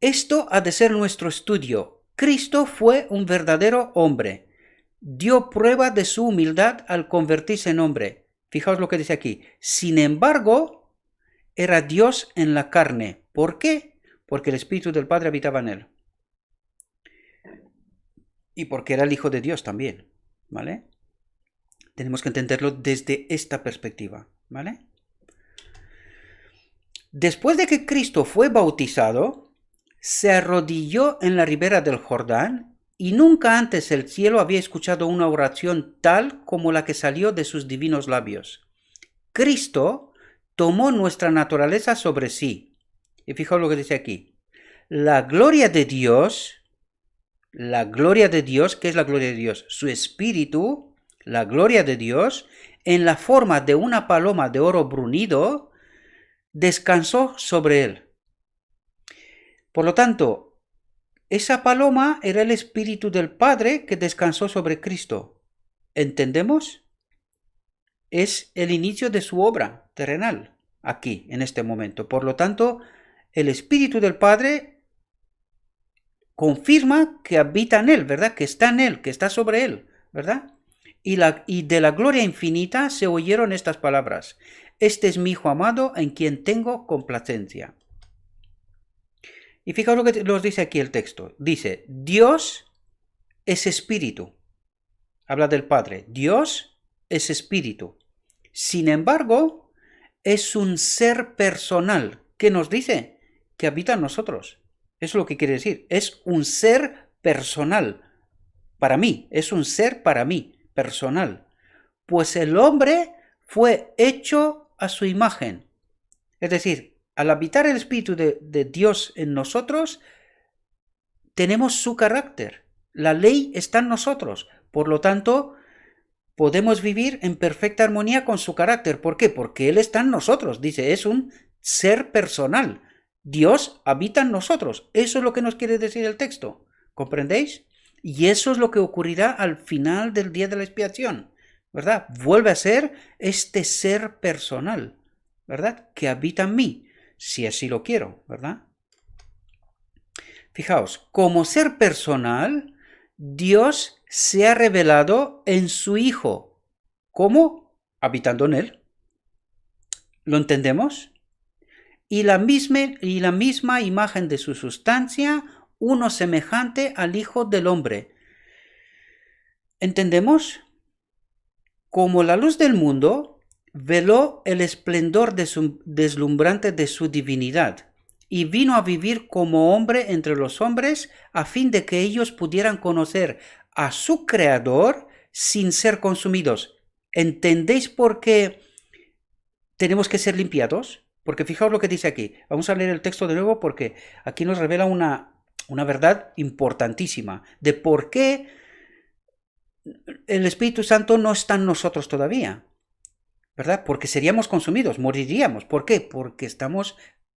Esto ha de ser nuestro estudio. Cristo fue un verdadero hombre. Dio prueba de su humildad al convertirse en hombre. Fijaos lo que dice aquí. Sin embargo, era Dios en la carne. ¿Por qué? Porque el Espíritu del Padre habitaba en él. Y porque era el Hijo de Dios también. ¿Vale? Tenemos que entenderlo desde esta perspectiva. ¿Vale? Después de que Cristo fue bautizado, se arrodilló en la ribera del Jordán y nunca antes el cielo había escuchado una oración tal como la que salió de sus divinos labios. Cristo tomó nuestra naturaleza sobre sí. Y fijaos lo que dice aquí. La gloria de Dios, ¿qué es la gloria de Dios? Su espíritu, la gloria de Dios, en la forma de una paloma de oro bruñido, descansó sobre él. Por lo tanto, esa paloma era el Espíritu del Padre que descansó sobre Cristo. ¿Entendemos? Es el inicio de su obra terrenal, aquí, en este momento. Por lo tanto, el Espíritu del Padre confirma que habita en él, ¿verdad? Que está en él, que está sobre él, ¿verdad? Y de la gloria infinita se oyeron estas palabras. Este es mi Hijo amado en quien tengo complacencia. Y fijaos lo que nos dice aquí el texto. Dice, Dios es espíritu. Habla del Padre. Dios es espíritu. Sin embargo, es un ser personal. ¿Qué nos dice? Que habita en nosotros. Eso es lo que quiere decir. Es un ser personal. Para mí. Es un ser para mí. Personal. Pues el hombre fue hecho a su imagen. Es decir, al habitar el Espíritu de Dios en nosotros, tenemos su carácter. La ley está en nosotros. Por lo tanto, podemos vivir en perfecta armonía con su carácter. ¿Por qué? Porque Él está en nosotros. Dice, es un ser personal. Dios habita en nosotros. Eso es lo que nos quiere decir el texto. ¿Comprendéis? Y eso es lo que ocurrirá al final del día de la expiación. ¿Verdad? Vuelve a ser este ser personal. ¿Verdad? Que habita en mí. Si así lo quiero, ¿verdad? Fijaos, como ser personal, Dios se ha revelado en su Hijo. ¿Cómo? Habitando en él. ¿Lo entendemos? Y la misma imagen de su sustancia, uno semejante al Hijo del Hombre. ¿Entendemos? Como la luz del mundo, veló el esplendor deslumbrante de su divinidad y vino a vivir como hombre entre los hombres a fin de que ellos pudieran conocer a su Creador sin ser consumidos. ¿Entendéis por qué tenemos que ser limpiados? Porque fijaos lo que dice aquí. Vamos a leer el texto de nuevo porque aquí nos revela una verdad importantísima de por qué el Espíritu Santo no está en nosotros todavía. ¿Verdad? Porque seríamos consumidos, moriríamos. ¿Por qué? Porque estamos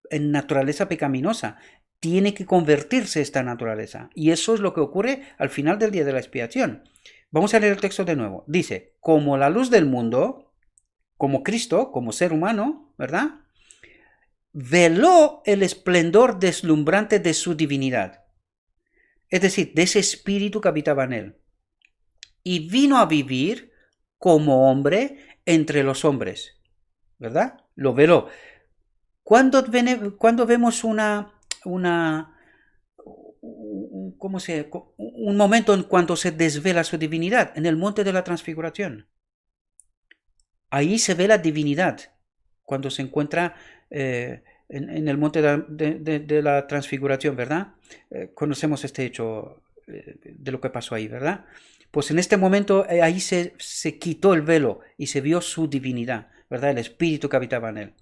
en naturaleza pecaminosa. Tiene que convertirse esta naturaleza. Y eso es lo que ocurre al final del día de la expiación. Vamos a leer el texto de nuevo. Dice, como la luz del mundo, como Cristo, como ser humano, ¿verdad? Veló el esplendor deslumbrante de su divinidad. Es decir, de ese espíritu que habitaba en él. Y vino a vivir como hombre entre los hombres, ¿verdad? Lo veló. ¿Cuándo vemos un momento en cuanto se desvela su divinidad? En el monte de la transfiguración. Ahí se ve la divinidad, cuando se encuentra en el monte de la transfiguración, ¿verdad? Conocemos este hecho de lo que pasó ahí, ¿verdad? Pues en este momento ahí se quitó el velo y se vio su divinidad, ¿verdad? El espíritu que habitaba en él.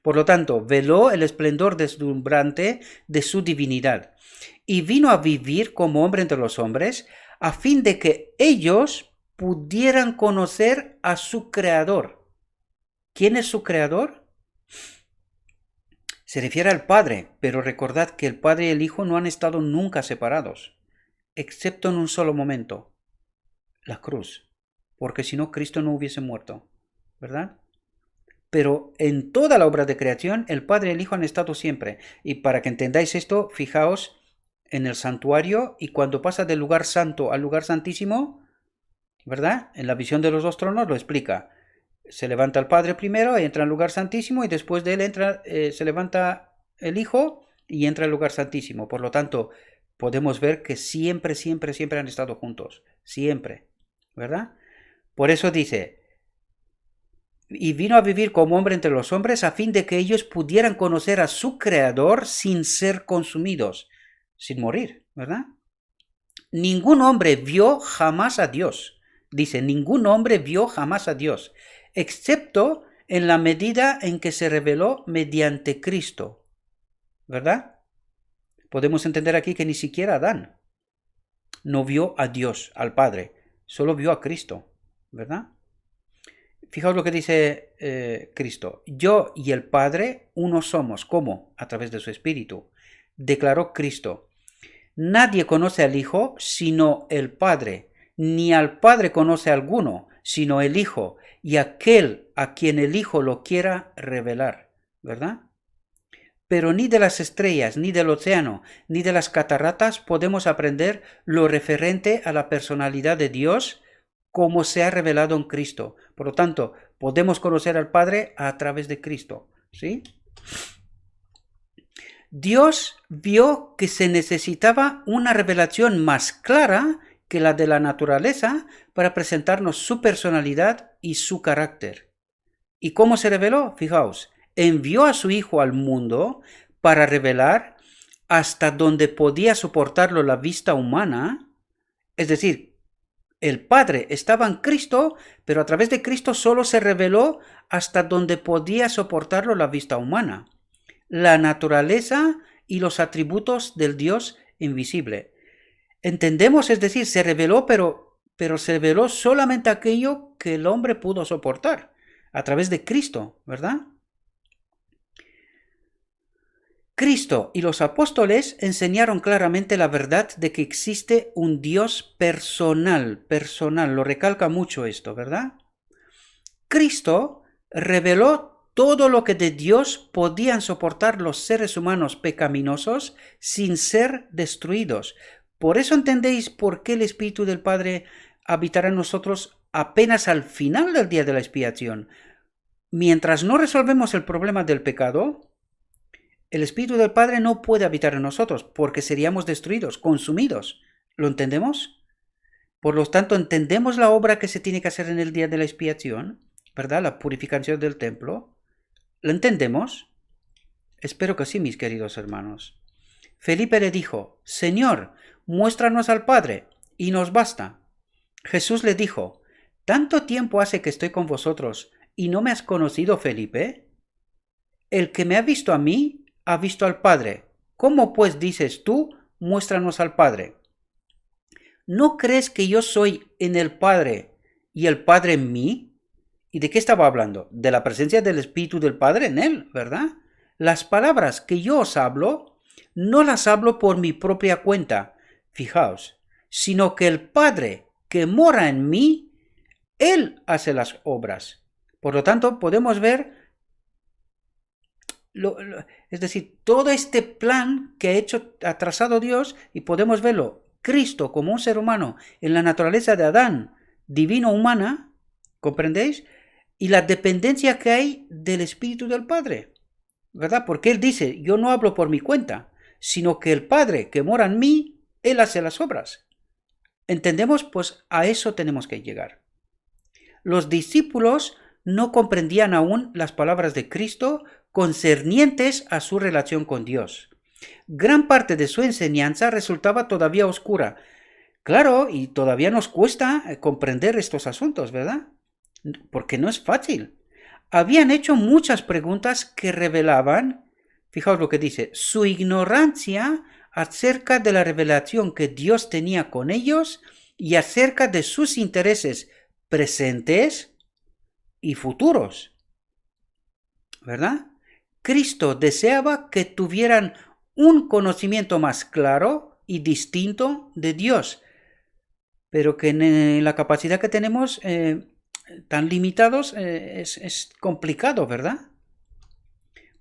Por lo tanto, veló el esplendor deslumbrante de su divinidad y vino a vivir como hombre entre los hombres a fin de que ellos pudieran conocer a su Creador. ¿Quién es su Creador? Se refiere al Padre, pero recordad que el Padre y el Hijo no han estado nunca separados, excepto en un solo momento, la cruz, porque si no Cristo no hubiese muerto, ¿verdad? Pero en toda la obra de creación el Padre y el Hijo han estado siempre. Y para que entendáis esto, fijaos en el santuario y cuando pasa del lugar santo al lugar santísimo, ¿verdad? En la visión de los dos tronos lo explica. Se levanta el Padre primero, entra al lugar santísimo y después de él se levanta el Hijo y entra al lugar santísimo. Por lo tanto, podemos ver que siempre, siempre, siempre han estado juntos. Siempre, ¿verdad? Por eso dice, y vino a vivir como hombre entre los hombres a fin de que ellos pudieran conocer a su Creador sin ser consumidos, sin morir, ¿verdad? Ningún hombre vio jamás a Dios. Dice, ningún hombre vio jamás a Dios, excepto en la medida en que se reveló mediante Cristo, ¿verdad? Podemos entender aquí que ni siquiera Adán no vio a Dios, al Padre, solo vio a Cristo, ¿verdad? Fijaos lo que dice Cristo. Yo y el Padre uno somos. ¿Cómo? A través de su Espíritu. Declaró Cristo. Nadie conoce al Hijo sino el Padre, ni al Padre conoce a alguno sino el Hijo, y aquel a quien el Hijo lo quiera revelar, ¿verdad? Pero ni de las estrellas, ni del océano, ni de las cataratas podemos aprender lo referente a la personalidad de Dios como se ha revelado en Cristo. Por lo tanto, podemos conocer al Padre a través de Cristo, ¿sí? Dios vio que se necesitaba una revelación más clara que la de la naturaleza para presentarnos su personalidad y su carácter. ¿Y cómo se reveló? Fijaos, envió a su Hijo al mundo para revelar hasta donde podía soportarlo la vista humana, es decir, el Padre estaba en Cristo, pero a través de Cristo solo se reveló hasta donde podía soportarlo la vista humana, la naturaleza y los atributos del Dios invisible. Entendemos, es decir, se reveló, pero se reveló solamente aquello que el hombre pudo soportar, a través de Cristo, ¿verdad? Cristo y los apóstoles enseñaron claramente la verdad de que existe un Dios personal, lo recalca mucho esto, ¿verdad? Cristo reveló todo lo que de Dios podían soportar los seres humanos pecaminosos sin ser destruidos. Por eso entendéis por qué el Espíritu del Padre habitará en nosotros apenas al final del día de la expiación. Mientras no resolvemos el problema del pecado, el Espíritu del Padre no puede habitar en nosotros porque seríamos destruidos, consumidos. ¿Lo entendemos? Por lo tanto, entendemos la obra que se tiene que hacer en el día de la expiación, ¿verdad? La purificación del templo. ¿Lo entendemos? Espero que sí, mis queridos hermanos. Felipe le dijo, Señor, muéstranos al Padre, y nos basta. Jesús le dijo, ¿tanto tiempo hace que estoy con vosotros, y no me has conocido, Felipe? El que me ha visto a mí, ha visto al Padre. ¿Cómo pues dices tú, muéstranos al Padre? ¿No crees que yo soy en el Padre y el Padre en mí? ¿Y de qué estaba hablando? De la presencia del Espíritu del Padre en él, ¿verdad? Las palabras que yo os hablo, no las hablo por mi propia cuenta, fijaos, sino que el Padre que mora en mí, él hace las obras. Por lo tanto, podemos ver es decir, todo este plan que ha trazado Dios, y podemos verlo, Cristo como un ser humano en la naturaleza de Adán, divino-humana, ¿comprendéis? Y la dependencia que hay del Espíritu del Padre, ¿verdad? Porque Él dice, yo no hablo por mi cuenta, sino que el Padre que mora en mí, Él hace las obras. ¿Entendemos? Pues a eso tenemos que llegar. Los discípulos no comprendían aún las palabras de Cristo concernientes a su relación con Dios. Gran parte de su enseñanza resultaba todavía oscura. Claro, y todavía nos cuesta comprender estos asuntos, ¿verdad? Porque no es fácil. Habían hecho muchas preguntas que revelaban, fijaos lo que dice, su ignorancia acerca de la revelación que Dios tenía con ellos y acerca de sus intereses presentes y futuros, ¿verdad? Cristo deseaba que tuvieran un conocimiento más claro y distinto de Dios, pero que en la capacidad que tenemos tan limitados es complicado, ¿verdad?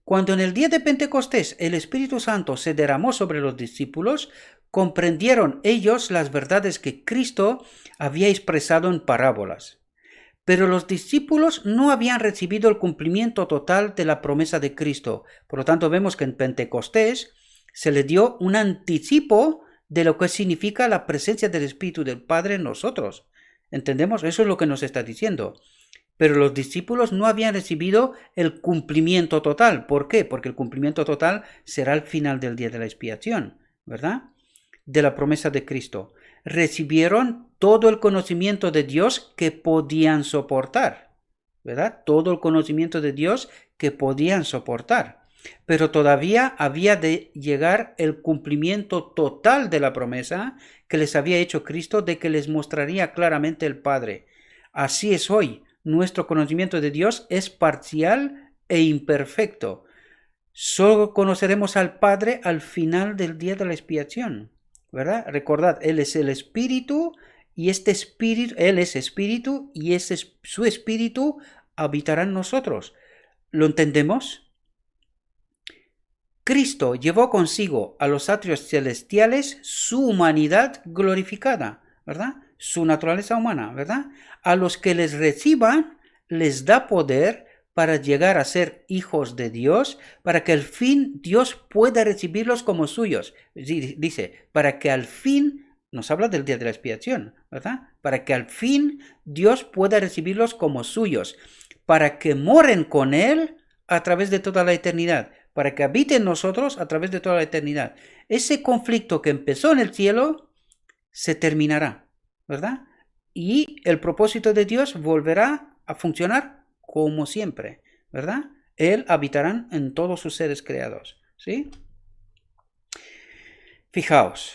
Cuando en el día de Pentecostés el Espíritu Santo se derramó sobre los discípulos, comprendieron ellos las verdades que Cristo había expresado en parábolas. Pero los discípulos no habían recibido el cumplimiento total de la promesa de Cristo. Por lo tanto, vemos que en Pentecostés se le dio un anticipo de lo que significa la presencia del Espíritu del Padre en nosotros. ¿Entendemos? Eso es lo que nos está diciendo. Pero los discípulos no habían recibido el cumplimiento total. ¿Por qué? Porque el cumplimiento total será al final del día de la expiación, ¿verdad? De la promesa de Cristo. Recibieron todo el conocimiento de Dios que podían soportar, ¿verdad? Todo el conocimiento de Dios que podían soportar. Pero todavía había de llegar el cumplimiento total de la promesa que les había hecho Cristo de que les mostraría claramente el Padre. Así es hoy. Nuestro conocimiento de Dios es parcial e imperfecto. Solo conoceremos al Padre al final del día de la expiación, ¿verdad? Recordad, Él es el Espíritu y Él es Espíritu y su Espíritu habitará en nosotros. ¿Lo entendemos? Cristo llevó consigo a los atrios celestiales su humanidad glorificada, ¿verdad? Su naturaleza humana, ¿verdad? A los que les reciban les da poder para llegar a ser hijos de Dios, para que al fin Dios pueda recibirlos como suyos. Dice, para que al fin, nos habla del día de la expiación, ¿verdad? Para que al fin Dios pueda recibirlos como suyos, para que moren con Él a través de toda la eternidad, para que habite en nosotros a través de toda la eternidad. Ese conflicto que empezó en el cielo se terminará, ¿verdad? Y el propósito de Dios volverá a funcionar como siempre, ¿verdad? Él habitará en todos sus seres creados, ¿sí? Fijaos,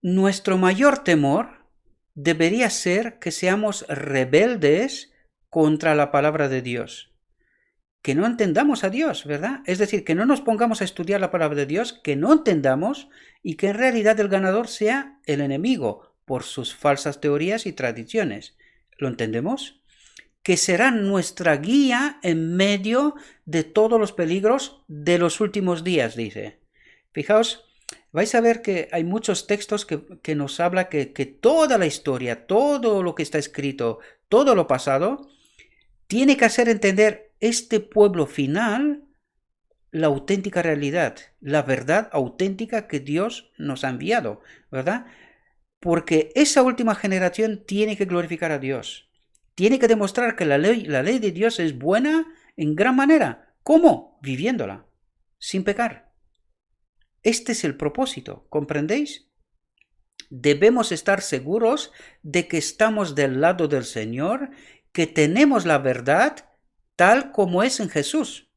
nuestro mayor temor debería ser que seamos rebeldes contra la palabra de Dios. Que no entendamos a Dios, ¿verdad? Es decir, que no nos pongamos a estudiar la palabra de Dios, que no entendamos y que en realidad el ganador sea el enemigo por sus falsas teorías y tradiciones. ¿Lo entendemos? Que será nuestra guía en medio de todos los peligros de los últimos días, dice. Fijaos, vais a ver que hay muchos textos que nos habla que toda la historia, todo lo que está escrito, todo lo pasado, tiene que hacer entender este pueblo final la auténtica realidad, la verdad auténtica que Dios nos ha enviado, ¿verdad? Porque esa última generación tiene que glorificar a Dios. Tiene que demostrar que la ley de Dios es buena en gran manera. ¿Cómo? Viviéndola, sin pecar. Este es el propósito, ¿comprendéis? Debemos estar seguros de que estamos del lado del Señor, que tenemos la verdad tal como es en Jesús.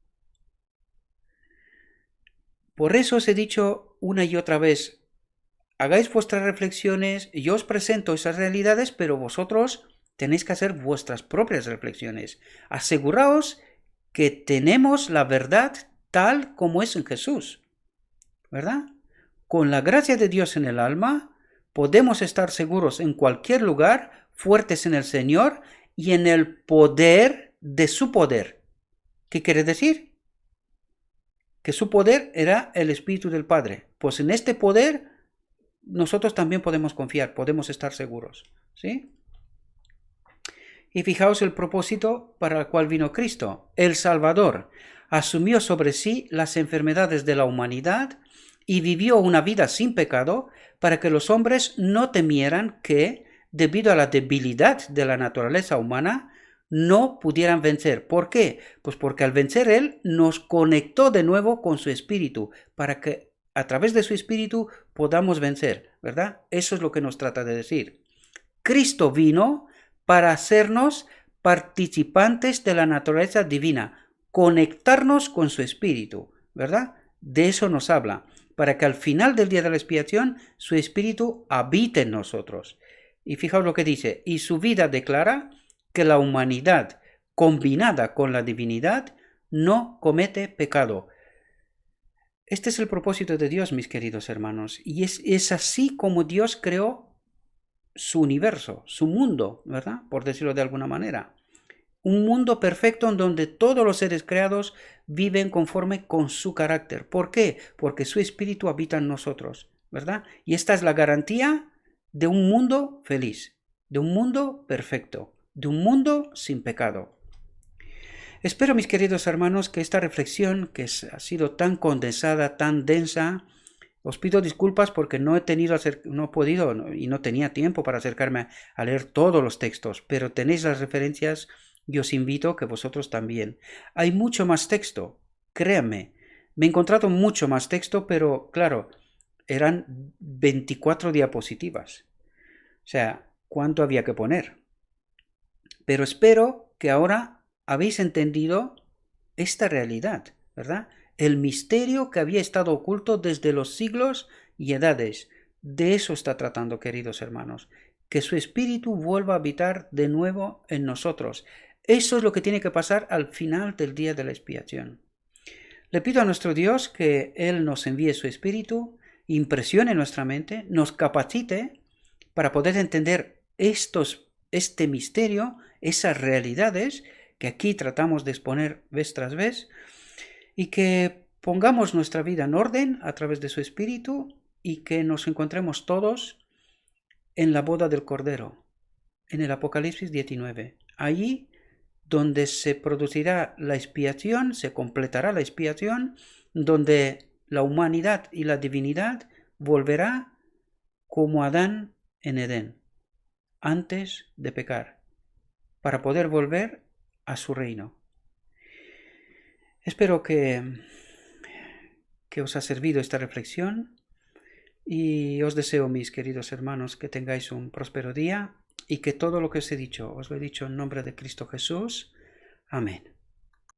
Por eso os he dicho una y otra vez, hagáis vuestras reflexiones, yo os presento esas realidades, pero vosotros tenéis que hacer vuestras propias reflexiones. Aseguraos que tenemos la verdad tal como es en Jesús, ¿verdad? Con la gracia de Dios en el alma, podemos estar seguros en cualquier lugar, fuertes en el Señor y en el poder de su poder. ¿Qué quiere decir? Que su poder era el Espíritu del Padre. Pues en este poder nosotros también podemos confiar, podemos estar seguros, ¿sí? Y fijaos el propósito para el cual vino Cristo. El Salvador asumió sobre sí las enfermedades de la humanidad y vivió una vida sin pecado para que los hombres no temieran que, debido a la debilidad de la naturaleza humana, no pudieran vencer. ¿Por qué? Pues porque al vencer Él nos conectó de nuevo con su Espíritu, para que a través de su Espíritu podamos vencer, ¿verdad? Eso es lo que nos trata de decir. Cristo vino para hacernos participantes de la naturaleza divina, conectarnos con su Espíritu, ¿verdad? De eso nos habla, para que al final del día de la expiación su Espíritu habite en nosotros. Y fijaos lo que dice, y su vida declara que la humanidad combinada con la divinidad no comete pecado. Este es el propósito de Dios, mis queridos hermanos, y es así como Dios creó su universo, su mundo, ¿verdad? Por decirlo de alguna manera. Un mundo perfecto en donde todos los seres creados viven conforme con su carácter. ¿Por qué? Porque su espíritu habita en nosotros, ¿verdad? Y esta es la garantía de un mundo feliz, de un mundo perfecto, de un mundo sin pecado. Espero, mis queridos hermanos, que esta reflexión, que ha sido tan condensada, tan densa, os pido disculpas porque no he podido y no tenía tiempo para acercarme a leer todos los textos, pero tenéis las referencias y os invito a que vosotros también. Hay mucho más texto, créanme. Me he encontrado mucho más texto, pero claro, eran 24 diapositivas. O sea, ¿cuánto había que poner? Pero espero que ahora habéis entendido esta realidad, ¿verdad? El misterio que había estado oculto desde los siglos y edades. De eso está tratando, queridos hermanos. Que su espíritu vuelva a habitar de nuevo en nosotros. Eso es lo que tiene que pasar al final del día de la expiación. Le pido a nuestro Dios que Él nos envíe su espíritu, impresione nuestra mente, nos capacite para poder entender este misterio, esas realidades que aquí tratamos de exponer vez tras vez, y que pongamos nuestra vida en orden a través de su espíritu y que nos encontremos todos en la boda del Cordero, en el Apocalipsis 19. Allí donde se producirá la expiación, se completará la expiación, donde la humanidad y la divinidad volverá como Adán en Edén, antes de pecar, para poder volver a su reino. Espero que os ha servido esta reflexión y os deseo, mis queridos hermanos, que tengáis un próspero día y que todo lo que os he dicho, os lo he dicho en nombre de Cristo Jesús. Amén.